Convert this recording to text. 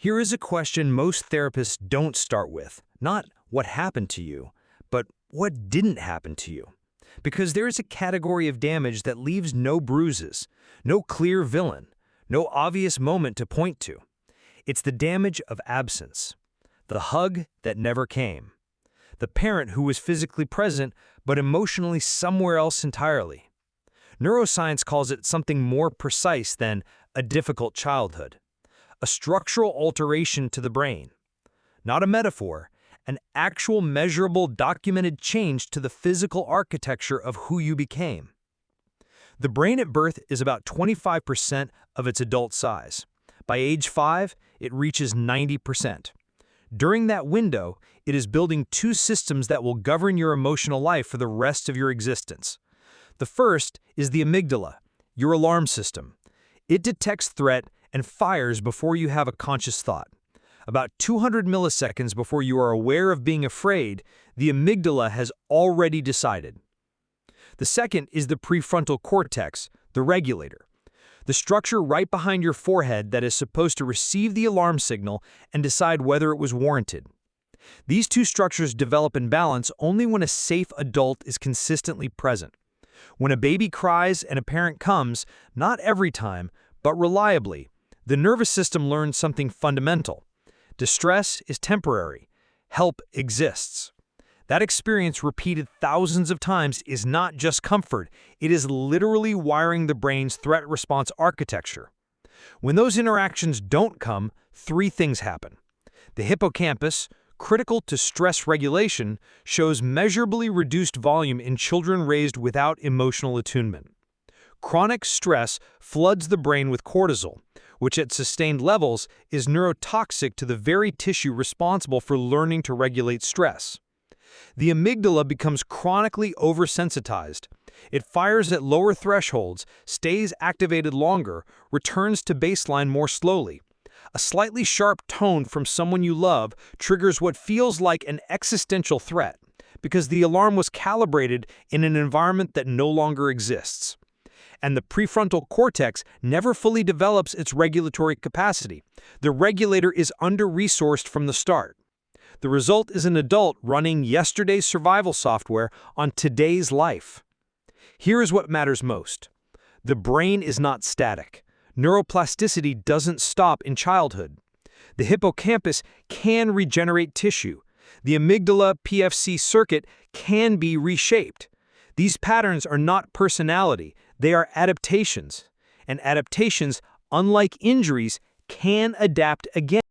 Here is a question most therapists don't start with. Not what happened to you, but what didn't happen to you. Because there is a category of damage that leaves no bruises, no clear villain, no obvious moment to point to. It's the damage of absence. The hug that never came. The parent who was physically present but emotionally somewhere else entirely. Neuroscience calls it something more precise than a difficult childhood. A structural alteration to the brain. Not a metaphor, an actual measurable documented change to the physical architecture of who you became. The brain at birth is about 25% of its adult size. By age 5, it reaches 90%. During that window, it is building two systems that will govern your emotional life for the rest of your existence. The first is the amygdala, your alarm system. It detects threat and fires before you have a conscious thought. About 200 milliseconds before you are aware of being afraid, the amygdala has already decided. The second is the prefrontal cortex, the regulator. The structure right behind your forehead that is supposed to receive the alarm signal and decide whether it was warranted. These two structures develop in balance only when a safe adult is consistently present. When a baby cries and a parent comes, not every time, but reliably, the nervous system learns something fundamental. Distress is temporary. Help exists. That experience repeated thousands of times is not just comfort, it is literally wiring the brain's threat response architecture. When those interactions don't come, three things happen. The hippocampus, critical to stress regulation, shows measurably reduced volume in children raised without emotional attunement. Chronic stress floods the brain with cortisol, which at sustained levels is neurotoxic to the very tissue responsible for learning to regulate stress. The amygdala becomes chronically over-sensitized. It fires at lower thresholds, stays activated longer, returns to baseline more slowly. A slightly sharp tone from someone you love triggers what feels like an existential threat, because the alarm was calibrated in an environment that no longer exists. And the prefrontal cortex never fully develops its regulatory capacity. The regulator is under-resourced from the start. The result is an adult running yesterday's survival software on today's life. Here is what matters most. The brain is not static. Neuroplasticity doesn't stop in childhood. The hippocampus can regenerate tissue. The amygdala PFC circuit can be reshaped. These patterns are not personality, they are adaptations. And adaptations, unlike injuries, can adapt again.